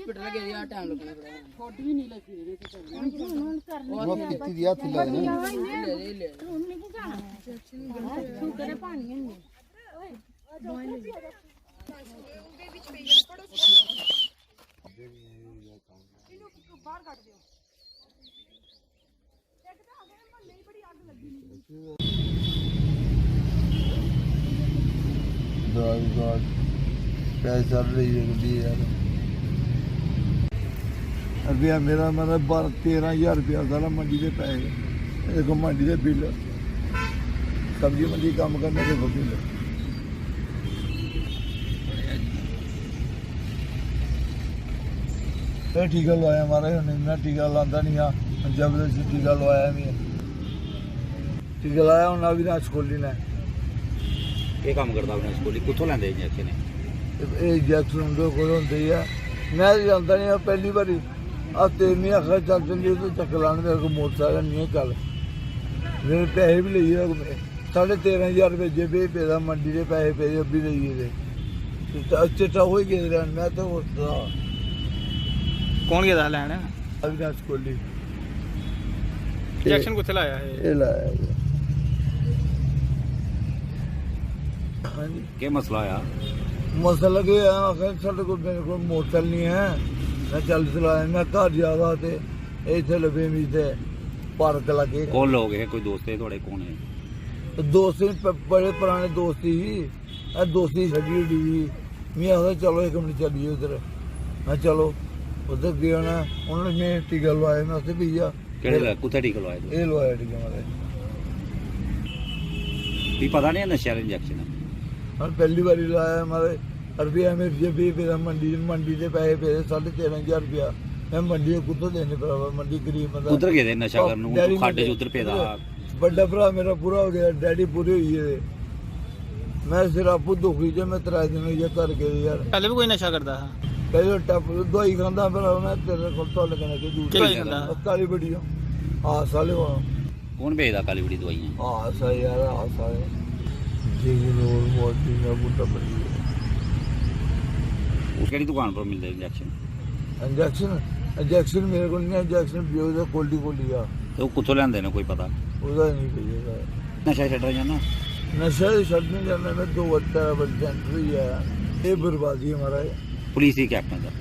Hospital गए यार time लगना पड़ा फोट भी नहीं लगी रे तो वो कितनी दिया थी लग ले ले तू करे पानी है बाहर काट दियो God, पैसा रही है यार रुपया मेरा मतलब 13,000 रुपया सारा मंडी के पैसे देखो मंडी के बिल सब्जी मंडी काम करने के बिल फिर टीका लवाया हमारा मैं टीका लाता नहीं हाँ जबरदस्ती टीका लवाया नहीं टीका लाया हूँ अविनाश कोहली ने ਕੀ ਕੰਮ ਕਰਦਾ ਆਪਣੇ ਸਕੂਲੀ ਕਿੱਥੋਂ ਲੈਂਦੇ ਇੰਜੈਕਸ਼ਨ ਇਹ ਇੰਜੈਕਸ਼ਨ ਹੁੰਦੇ ਕੋਲ ਹੁੰਦੇ ਆ ਮੈਂ ਜਾਂਦਾ ਨਹੀਂ ਪਹਿਲੀ ਵਾਰੀ ਆ ਤੇ ਨਹੀਂ ਆਖਰ ਚੱਲ ਚੱਲੀ ਤੇ ਚੱਕ ਲਾਣ ਮੇਰੇ ਕੋਲ ਮੋਟਰਸਾਈਕਲ ਨਹੀਂ ਹੈ ਚੱਲ ਮੇਰੇ ਪੈਸੇ ਵੀ ਲਈਏ 13,500 ਰੁਪਏ ਜੇਬੇ ਪੈਦਾ ਮੰਡੀ ਦੇ ਪੈਸੇ ਪਏ ਵੀ ਲਈਏ ਦੇ ਚਿੱਟਾ ਹੋ ਗਿਆ ਰਹਿਣ ਮੈਂ ਤਾਂ ਕੌਣ ਗਿਆ ਲੈਣ ਅਵਿਨਾਸ਼ ਕੋਹਲੀ ਇੰਜੈਕਸ਼ਨ ਕਿੱਥੇ ਲਾਇਆ ਇਹ ਲਾਇਆ ਕੀ ਮਸਲਾ ਆ ਮਸਲਾ ਕੀ ਆ ਆਖਰ ਸਾਡੇ ਕੋਲ ਮੇਰੇ ਕੋਲ ਮੋਟਰਸਾਈਕਲ ਨਹੀਂ ਹੈ ਮੈਂ ਚੱਲ ਚਲਾਇਆ ਮੈਂ ਘਰ ਜਾਵਾ ਤੇ ਇੱਥੇ ਲੱਭੇ ਮੀ ਤੇ ਪਾਰਕ ਲੱਗੇ ਕੌਣ ਲੋਕ ਹੈ ਕੋਈ ਦੋਸਤ ਹੈ ਤੁਹਾਡੇ ਕੌਣ ਹੈ ਦੋਸਤ ਬੜੇ ਪੁਰਾਣੇ ਦੋਸਤ ਸੀ ਇਹ ਦੋਸਤੀ ਛੱਡੀ ਡੀ ਮੈਂ ਆਖਿਆ ਚਲੋ ਇੱਕ ਮਿੰਟ ਚੱਲੀਏ ਉਧਰ ਮੈਂ ਚਲੋ ਉਧਰ ਗਿਆ ਨਾ ਉਹਨਾਂ ਨੇ ਟੀਕਾ ਲਵਾਇਆ ਮੈਂ ਉੱਥੇ ਵੀ ਆ ਕਿਹੜੇ ਕੁੱਥੇ ਟੀਕਾ ਲਵਾਇਆ ਇਹ ਲਵਾਇਆ ਟੀਕਾ ਮਾਰੇ ਵੀ ਪਤਾ ਨਹੀਂ ਨਸ਼ਾ ਦਾ ਇੰਜੈਕਸ਼ਨ ਹੁਣ ਪਹਿਲੀ ਵਾਰੀ ਲਾਇਆ ਮਾਰੇ ਰੁਪਇਆ ਮੇਰੇ ਜੇਬੀ ਪੇ ਮੰਡੀ ਦੇ ਪੈਸੇ ਪਏ 13,500 ਰੁਪਇਆ ਮੈਂ ਮੰਡੀ ਕੁੱਤੋਂ ਦੇਣੇ ਭਰਾਵਾ ਮੰਡੀ ਗਰੀਬ ਬੰਦਾ ਉਧਰ ਗਏ ਨਸ਼ਾ ਕਰਨ ਨੂੰ ਖਾਡੇ ਚ ਉਧਰ ਪੈਦਾ ਵੱਡਾ ਭਰਾ ਮੇਰਾ ਪੂਰਾ ਹੋ ਗਿਆ ਡੈਡੀ ਪੂਰੇ ਹੋਈ ਹੈ ਮੈਂ ਸਿਰ ਆਪੂ ਦੁਖੀ ਜੇ ਮੈਂ 3 ਦਿਨ ਹੋਈ ਕਰ ਗਏ ਯਾਰ ਪਹਿਲੇ ਵੀ ਕੋਈ ਨਸ਼ਾ ਕਰਦਾ ਹੈ ਪਹਿਲੇ ਟੱਪ ਦਵਾਈ ਖਾਂਦਾ ਫਿਰ ਮੈਂ ਤੇਰੇ ਕੋਲ ਤੋਂ ਲੱਗਣਾ ਕਿ ਦਵਾਈ ਖਾਂਦਾ ਕਾਲੀ ਬੜੀ ਆ ਸਾਲੇ ਕੌਣ ਵੇਚਦਾ ਕਾਲੀ ਬੜੀ ਦਵਾਈਆਂ ਸਾ ਯਾਰ ਸਾਰੇ ਜੀ ਲੋਰ ਮੋਟੀ ਨਾ ਬੁੱਟਾ ਬੜੀ ਉਸ ਕਿਹੜੀ ਦੁਕਾਨ ਪਰ ਮਿਲਦਾ ਇੰਜੈਕਸ਼ਨ ਇੰਜੈਕਸ਼ਨ ਮੇਰੇ ਕੋਲ ਨਹੀਂ ਇੰਜੈਕਸ਼ਨ ਬਿਓ ਦਾ ਕੋਲਡੀ ਕੋਲੀ ਆ ਤੇ ਉਹ ਕਿੱਥੋਂ ਲੈਂਦੇ ਨੇ ਕੋਈ ਪਤਾ ਉਹਦਾ ਨਹੀਂ ਪਈਏਗਾ ਨਸ਼ਾ ਛੱਡ ਰਿਹਾ ਨਾ ਨਸ਼ਾ ਹੀ ਛੱਡਣੇ ਜਾਣਾ ਮੈਂ 2 ਵੱਟਾ ਵੱਜਣ ਰਹੀ ਆ ਇਹ ਬਰਬਾਦੀ ਹਮਾਰਾ ਪੁਲਿਸ ਹੀ ਕੈਪਟਨ ਦਾ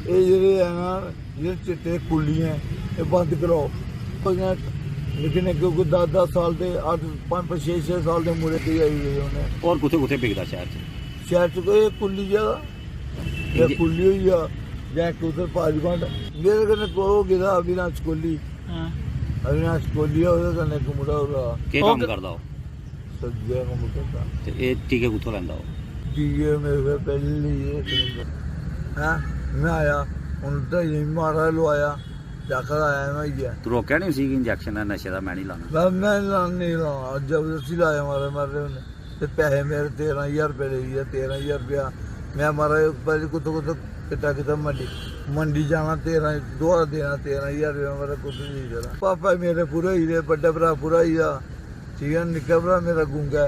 ਇਹ ਜਿਹੜੇ ਆ ਨਾ ਜਿਹੜੇ ਚਿੱਟੇ ਕੁੱਲੀਆਂ ਇਹ ਬੰਦ ਕਰਾਓ ਲੇਕਿਨ ਕਿਉਂਕਿ 10 ਸਾਲ ਦੇ 5 6 ਸਾਲ ਦੇ ਮੁਰੇ ਤੇ ਆਈ ਹੋਏ ਉਹਨੇ ਔਰ ਕਿੱਥੇ ਵਿਕਦਾ ਸ਼ਹਿਰ ਚ ਕੋਈ ਕੁੱਲੀ ਜਿਆਦਾ ਇਹ ਕੁੱਲੀ ਹੋਈ ਆ ਜਾਂ ਉਧਰ ਪਾਜਗੰਡ ਮੇਰੇ ਕੋਲ ਕੋ ਗਿਆ ਅਵਿਨਾਸ਼ ਕੋਹਲੀ ਅਵਿਨਾਸ਼ ਕੋਹਲੀ ਉਹਦੇ ਕੋਲ ਇੱਕ ਮੁੰਡਾ ਹੋਗਾ ਕੀ ਕੰਮ ਕਰਦਾ ਉਹ ਸੱਜਿਆ ਕੰਮ ਕਰਦਾ ਤੇ ਇਹ ਟੀਕੇ ਕਿੱਥੋਂ ਲੈਂਦਾ ਉਹ ਟੀਕੇ ਮੇਰੇ ਪਹਿਲੀ ਹਾਂ ਮੈਂ ਆਇਆ ਹੁਣ ਤਾਂ ਇਹ ਮਾਰਾ ਲਵਾਇਆ ਜਾਖਰ ਆਇਆ ਮੈਂ ਗਿਆ ਤੂੰ ਰੋਕਿਆ ਨਹੀਂ ਸੀ ਇੰਜੈਕਸ਼ਨ ਦਾ ਨਸ਼ੇ ਦਾ ਮੈਂ ਨਹੀਂ ਲਾਣਾ ਮੈਂ ਨਹੀਂ ਲਾ ਜ਼ਬਰਦਸਤੀ ਲਾਇਆ ਮਾਰੇ ਉਹਨੇ ਤੇ ਪੈਸੇ ਮੇਰੇ 13,000 ਰੁਪਏ ਲਈ ਆ 13,000 ਰੁਪਇਆ ਮੈਂ ਮਾਰਾ ਪਹਿਲੇ ਕੁੱਤੋਂ ਕਿਤਾ ਮੰਡੀ ਜਾਣਾ 2 ਦੇਣਾ 13,000 ਰੁਪਇਆ ਮੇਰਾ ਕੁੱਤ ਨਹੀਂ ਦੇਣਾ ਪਾਪਾ ਮੇਰੇ ਪੂਰਾ ਹੀ ਵੱਡਾ ਭਰਾ ਪੂਰਾ ਹੀ ਆ ਠੀਕ ਹੈ ਨਿੱਕਾ ਭਰਾ ਮੇਰਾ ਗੁੰਗਾ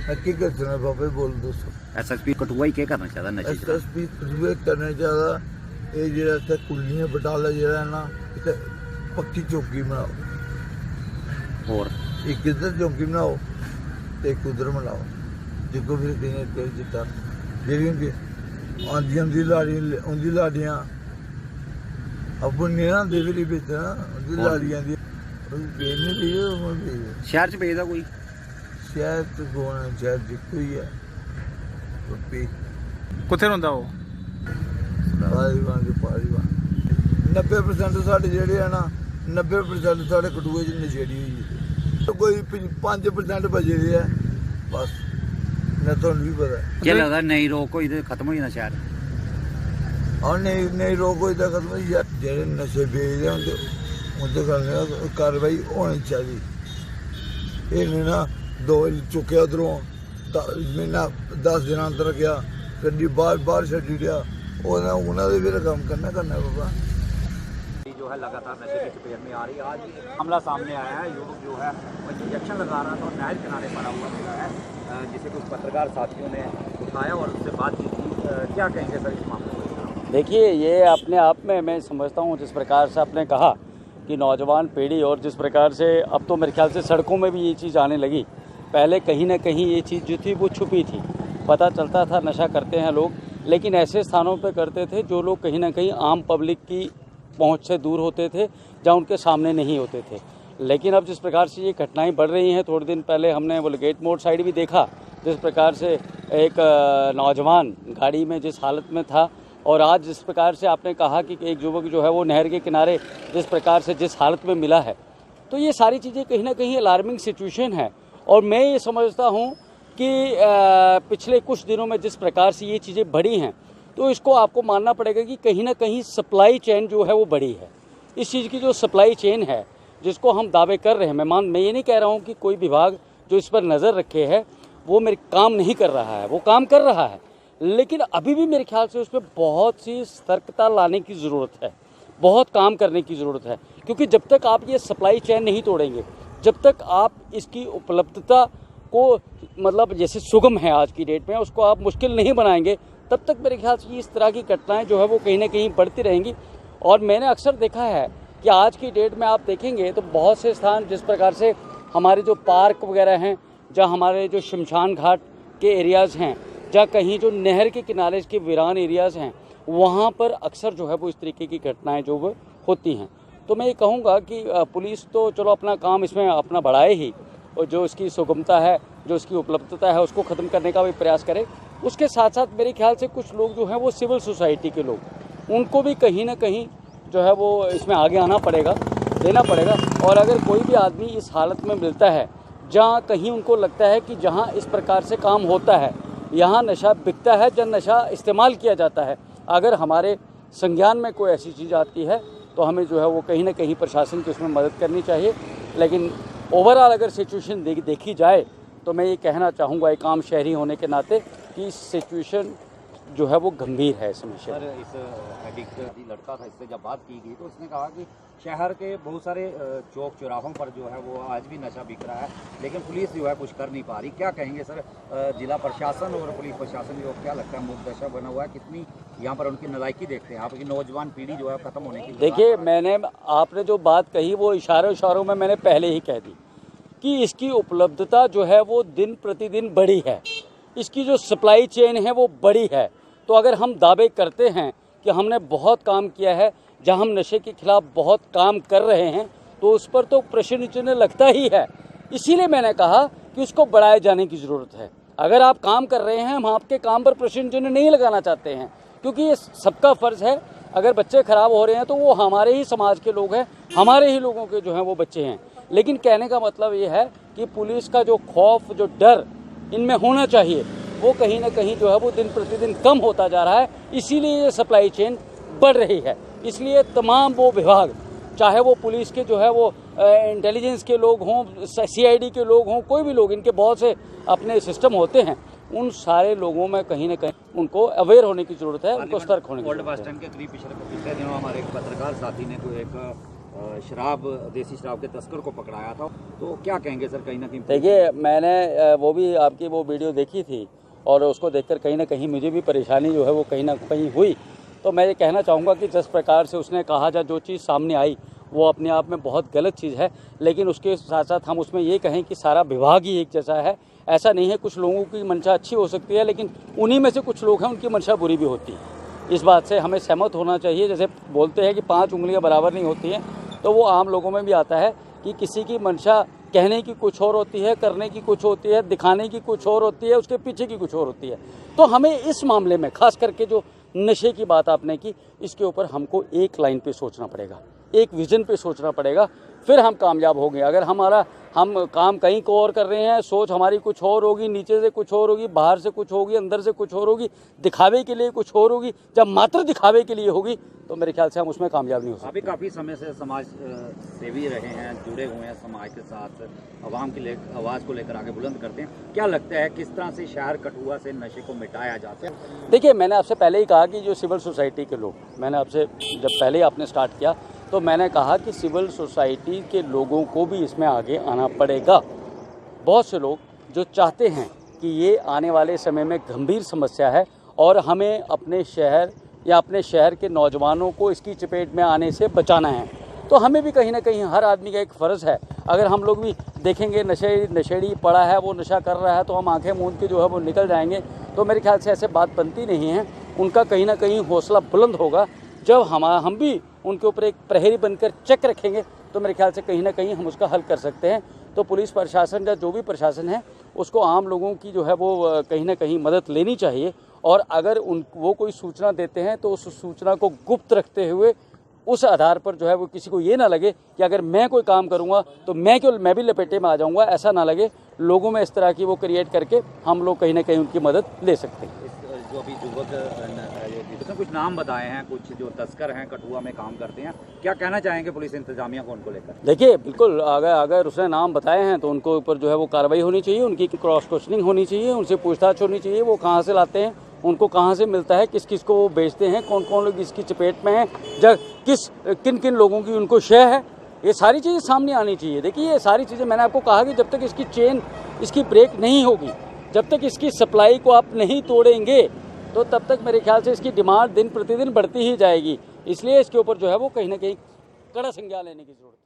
ਹੈ ਕੀ ਕਰਨਾ ਪਾਪਾ ਬੋਲ ਦੋਸਤੋ ਐਸਐਸਪੀ ਕਟੂਆ ਹੀ ਕੀ ਕਰਨਾ ਚਾਹਦਾ ਨਸ਼ੇ ਚ ਐਸਐਸਪੀ ਕਟੂਆ ਕਰਨਾ ਚਾਹਦਾ ਇਹ ਜਿਹੜਾ ਇੱਥੇ ਕੁੱਲੀਆਂ ਬਟਾਲਾ ਜਿਹੜਾ ਨਾ ਇੱਥੇ ਪੱਕੀ ਚੌਕੀ ਬਣਾਓ ਹੋਰ ਇੱਕ ਇੱਧਰ ਚੌਕੀ ਬਣਾਓ ਤੇ ਇੱਕ ਉਧਰ ਬਣਾਓ ਜਿੱਕੋ ਵੀ ਕਹੀਏ ਤੇ ਜਿੱਤਾ ਜਿਹੜੀਆਂ ਕਿ ਆਂਦੀਆਂ ਦੀ ਲਾੜੀਆਂ ਆਪਣੀਆਂ ਦੇ ਵੀ ਵਿੱਚ ਨਾ ਉਹਦੀ ਲਾੜੀਆਂ ਦੀ ਬੇਨੇ ਵੀ ਉਹ ਵੀ ਸ਼ਹਿਰ ਚ ਵੇਚਦਾ ਕੋਈ ਸ਼ਹਿਰ ਤੋਂ ਗੋਣਾ ਸ਼ਹਿਰ ਦੀ ਕੋਈ ਹੈ ਰੁਪਏ ਕਿੱਥੇ ਰਹਿੰਦਾ ਉਹ ਪਾਰੀਵਾਨ 90% ਸਾਡੇ ਜਿਹੜੇ ਆ ਨਾ 90% ਸਾਡੇ ਕਟੂਏ ਚ ਨਸ਼ੇੜੀ ਹੋਈ ਹੈ ਕੋਈ 5% ਬਚੇ ਦੇ ਆ ਬਸ ਮੈਂ ਤੁਹਾਨੂੰ ਵੀ ਪਤਾ ਕੀ ਲੱਗਦਾ ਨਹੀਂ ਰੋਕ ਹੋਈ ਤੇ ਖਤਮ ਹੋ ਜਾਣਾ ਸ਼ਹਿਰ ਨਹੀਂ ਰੋਕ ਹੋਈ ਤਾਂ ਖਤਮ ਹੋਈ ਜਿਹੜੇ ਨਸ਼ੇ ਵੇਚਦੇ ਹੁੰਦੇ ਉਹਦੇ ਕਾਰਵਾਈ ਹੋਣੀ ਚਾਹੀਦੀ ਇਹਨੇ ਨਾ 2 ਚੁੱਕਿਆ ਉਧਰੋਂ ਮਹੀਨਾ 10 ਦਿਨਾਂ ਅੰਦਰ ਗਿਆ ਗੱਡੀ ਬਾਹਰ ਛੱਡੀ ਰਿਹਾ ਉਹਨਾਂ ਦੇ ਵੀ ਕੰਮ ਕਰਨਾ बाबा जो है लगातार नशे की चपेट में आ रही है। आज मामला सामने आया है, युवक जो है वो इंजेक्शन लगा रहा था और नहर किनारे पड़ा हुआ मिला है, जिसे कुछ पत्रकार साथियों ने उठाया और उससे बात की थी। क्या कहेंगे सर इस मामले में? देखिए, ये अपने आप में मैं समझता हूँ, जिस प्रकार से आपने कहा कि नौजवान पीढ़ी और जिस प्रकार से अब तो मेरे ख्याल से सड़कों में भी ये चीज़ आने लगी। पहले कहीं ना कहीं ये चीज़ जो थी वो छुपी थी, पता चलता था नशा करते हैं लोग, लेकिन ऐसे स्थानों पे करते थे जो लोग कहीं ना कहीं आम पब्लिक की पहुंच से दूर होते थे, जहां उनके सामने नहीं होते थे। लेकिन अब जिस प्रकार से ये घटनाएं बढ़ रही हैं, थोड़े दिन पहले हमने वो गेट मोड़ साइड भी देखा, जिस प्रकार से एक नौजवान गाड़ी में जिस हालत में था, और आज जिस प्रकार से आपने कहा कि एक युवक जो है वो नहर के किनारे जिस प्रकार से जिस हालत में मिला है, तो ये सारी चीज़ें कहीं ना कहीं अलार्मिंग सिचुएशन है। और मैं ये समझता हूँ कि पिछले कुछ दिनों में जिस प्रकार से ये चीज़ें बढ़ी हैं, तो इसको आपको मानना पड़ेगा कि कहीं ना कहीं सप्लाई चेन जो है वो बढ़ी है। इस चीज़ की जो सप्लाई चेन है, जिसको हम दावे कर रहे हैं, मैं ये नहीं कह रहा हूँ कि कोई विभाग जो इस पर नज़र रखे है वो मेरे काम नहीं कर रहा है, वो काम कर रहा है, लेकिन अभी भी मेरे ख्याल से उस पर बहुत सी सतर्कता लाने की ज़रूरत है, बहुत काम करने की ज़रूरत है। क्योंकि जब तक आप ये सप्लाई चेन नहीं तोड़ेंगे, जब तक आप इसकी उपलब्धता को मतलब जैसे सुगम है आज की डेट में, उसको आप मुश्किल नहीं बनाएंगे, तब तक मेरे ख्याल से इस तरह की घटनाएं जो है वो कहीं ना कहीं बढ़ती रहेंगी। और मैंने अक्सर देखा है कि आज की डेट में आप देखेंगे तो बहुत से स्थान जिस प्रकार से हमारे जो पार्क वगैरह हैं, जहाँ हमारे जो शमशान घाट के एरियाज़ हैं, जहाँ कहीं जो नहर के किनारे के वीरान एरियाज़ हैं, वहाँ पर अक्सर जो है वो इस तरीके की घटनाएं जो वो होती हैं। तो मैं ये कहूँगा कि पुलिस तो चलो अपना काम इसमें अपना बढ़ाए ही, और जो इसकी सुगमता है, जो इसकी उपलब्धता है, उसको ख़त्म करने का भी प्रयास करे। उसके साथ साथ मेरे ख्याल से कुछ लोग जो हैं वो सिविल सोसाइटी के लोग, उनको भी कहीं ना कहीं जो है वो इसमें आगे आना पड़ेगा, देना पड़ेगा। और अगर कोई भी आदमी इस हालत में मिलता है जहाँ कहीं उनको लगता है कि जहाँ इस प्रकार से काम होता है, यहाँ नशा बिकता है, जहाँ नशा इस्तेमाल किया जाता है, अगर हमारे संज्ञान में कोई ऐसी चीज़ आती है तो हमें जो है वो कहीं ना कहीं प्रशासन की उसमें मदद करनी चाहिए। लेकिन ओवरऑल अगर सिचुएशन देखी जाए तो मैं ये कहना चाहूँगा एक आम शहरी होने के नाते कि सिचुएशन जो है वो गंभीर है इस समस्या। सर, इस एडिक्ट लड़का था, इससे जब बात की गई तो उसने कहा कि शहर के बहुत सारे चौक चौराहों पर जो है वो आज भी नशा बिक रहा है, लेकिन पुलिस जो है कुछ कर नहीं पा रही। क्या कहेंगे सर, जिला प्रशासन और पुलिस प्रशासन जो क्या लगता है मुक्त दशा बना हुआ है, कितनी यहाँ पर उनकी नलायकी देखते हैं आपकी नौजवान पीढ़ी जो है खत्म होने की? देखिए, मैंने आपने जो बात कही वो इशारों में मैंने पहले ही कह दी कि इसकी उपलब्धता जो है वो दिन प्रतिदिन बढ़ी है, इसकी जो सप्लाई चेन है वो बड़ी है। तो अगर हम दावे करते हैं कि हमने बहुत काम किया है, जहां हम नशे के खिलाफ बहुत काम कर रहे हैं, तो उस पर तो प्रश्न चिन्ह लगता ही है। इसीलिए मैंने कहा कि उसको बढ़ाए जाने की ज़रूरत है। अगर आप काम कर रहे हैं, हम आपके काम पर प्रश्न चिन्ह नहीं लगाना चाहते हैं, क्योंकि ये सबका फ़र्ज़ है। अगर बच्चे ख़राब हो रहे हैं तो वो हमारे ही समाज के लोग हैं, हमारे ही लोगों के जो हैं वो बच्चे हैं। लेकिन कहने का मतलब ये है कि पुलिस का जो खौफ, जो डर इनमें होना चाहिए, वो कहीं ना कहीं जो है वो दिन प्रतिदिन कम होता जा रहा है। इसीलिए ये सप्लाई चेन बढ़ रही है। इसलिए तमाम वो विभाग, चाहे वो पुलिस के जो है वो इंटेलिजेंस के लोग हों, CID के लोग हों, कोई भी लोग, इनके बहुत से अपने सिस्टम होते हैं, उन सारे लोगों में कहीं ना कहीं उनको अवेयर होने की ज़रूरत है, उनको सतर्क होने की ओल्ड ज़रूरत बस है। स्टैंड के करीब पिछले दिनों हमारे एक पत्रकार साथी ने कोई एक देसी शराब के तस्कर को पकड़ाया था, तो क्या कहेंगे सर? कहीं ना कहीं देखिए, मैंने वो भी आपकी वो वीडियो देखी थी और उसको देखकर कहीं ना कहीं मुझे भी परेशानी जो है वो कहीं ना कहीं हुई। तो मैं ये कहना चाहूँगा कि जिस प्रकार से उसने कहा जा, जो चीज़ सामने आई वो अपने आप में बहुत गलत चीज़ है, लेकिन उसके साथ साथ हम उसमें ये कहें कि सारा विभाग ही एक जैसा है, ऐसा नहीं है। कुछ लोगों की मंशा अच्छी हो सकती है, लेकिन उन्हीं में से कुछ लोग हैं उनकी मंशा बुरी भी होती है। इस बात से हमें सहमत होना चाहिए। जैसे बोलते हैं कि 5 उंगलियां बराबर नहीं होती हैं, तो वो आम लोगों में भी आता है कि किसी की मंशा कहने की कुछ और होती है, करने की कुछ होती है, दिखाने की कुछ और होती है, उसके पीछे की कुछ और होती है। तो हमें इस मामले में खास करके जो नशे की बात आपने की, इसके ऊपर हमको एक लाइन पे सोचना पड़ेगा, एक विजन पे सोचना पड़ेगा, फिर हम कामयाब होंगे। अगर हम काम कहीं को और कर रहे हैं, सोच हमारी कुछ और होगी, नीचे से कुछ और होगी, बाहर से कुछ होगी, अंदर से कुछ और होगी, दिखावे के लिए कुछ और होगी, जब मात्र दिखावे के लिए होगी तो मेरे ख्याल से हम उसमें कामयाब नहीं हो सकते। अभी काफ़ी समय से समाज सेवी रहे हैं, जुड़े हुए हैं समाज के साथ, आवाम की आवाज़ को लेकर आगे बुलंद करते हैं। क्या लगता है किस तरह से शहर कठुआ से नशे को मिटाया जा सकता है? देखिए, मैंने आपसे पहले ही कहा कि जो सिविल सोसाइटी के लोग, मैंने आपसे जब पहले आपने स्टार्ट किया तो मैंने कहा कि सिविल सोसाइटी के लोगों को भी इसमें आगे आना पड़ेगा। बहुत से लोग जो चाहते हैं कि ये आने वाले समय में गंभीर समस्या है और हमें अपने शहर या अपने शहर के नौजवानों को इसकी चपेट में आने से बचाना है। तो हमें भी कहीं ना कहीं हर आदमी का एक फ़र्ज़ है, अगर हम लोग भी देखेंगे नशेड़ी पड़ा है, वो नशा कर रहा है, तो हम आंखें मूंद के जो है वो निकल जाएंगे, तो मेरे ख्याल से ऐसे बात बनती नहीं है। उनका कहीं ना कहीं हौसला बुलंद होगा जब हम भी उनके ऊपर एक प्रहरी बनकर चेक रखेंगे, तो मेरे ख्याल से कहीं ना कहीं हम उसका हल कर सकते हैं। तो पुलिस प्रशासन या जो भी प्रशासन है उसको आम लोगों की जो है वो कहीं ना कहीं मदद लेनी चाहिए, और अगर वो कोई सूचना देते हैं तो उस सूचना को गुप्त रखते हुए उस आधार पर जो है वो किसी को ये ना लगे कि अगर मैं कोई काम करूँगा तो मैं भी लपेटे में आ जाऊँगा, ऐसा ना लगे। लोगों में इस तरह की वो क्रिएट करके हम लोग कहीं ना कहीं उनकी मदद ले सकते हैं। जो अभी युवक उसने कुछ नाम बताए हैं, कुछ जो तस्कर हैं कठुआ में काम करते हैं, क्या कहना चाहेंगे पुलिस इंतजामिया को उनको लेकर? देखिए, बिल्कुल अगर उसने नाम बताए हैं तो उनको ऊपर जो है वो कार्रवाई होनी चाहिए, उनकी क्रॉस क्वेश्चनिंग होनी चाहिए, उनसे पूछताछ होनी चाहिए, वो कहाँ से लाते हैं, उनको कहाँ से मिलता है, किस किस को वो बेचते हैं, कौन कौन लोग इसकी चपेट में हैं, किन किन लोगों की उनको शय है, ये सारी चीज़ें सामने आनी चाहिए। देखिए, ये सारी चीज़ें मैंने आपको कहा कि जब तक इसकी चेन इसकी ब्रेक नहीं होगी, जब तक इसकी सप्लाई को आप नहीं तोड़ेंगे, तो तब तक मेरे ख्याल से इसकी डिमांड दिन प्रतिदिन बढ़ती ही जाएगी। इसलिए इसके ऊपर जो है वो कहीं ना कहीं कड़ा संज्ञान लेने की जरूरत है।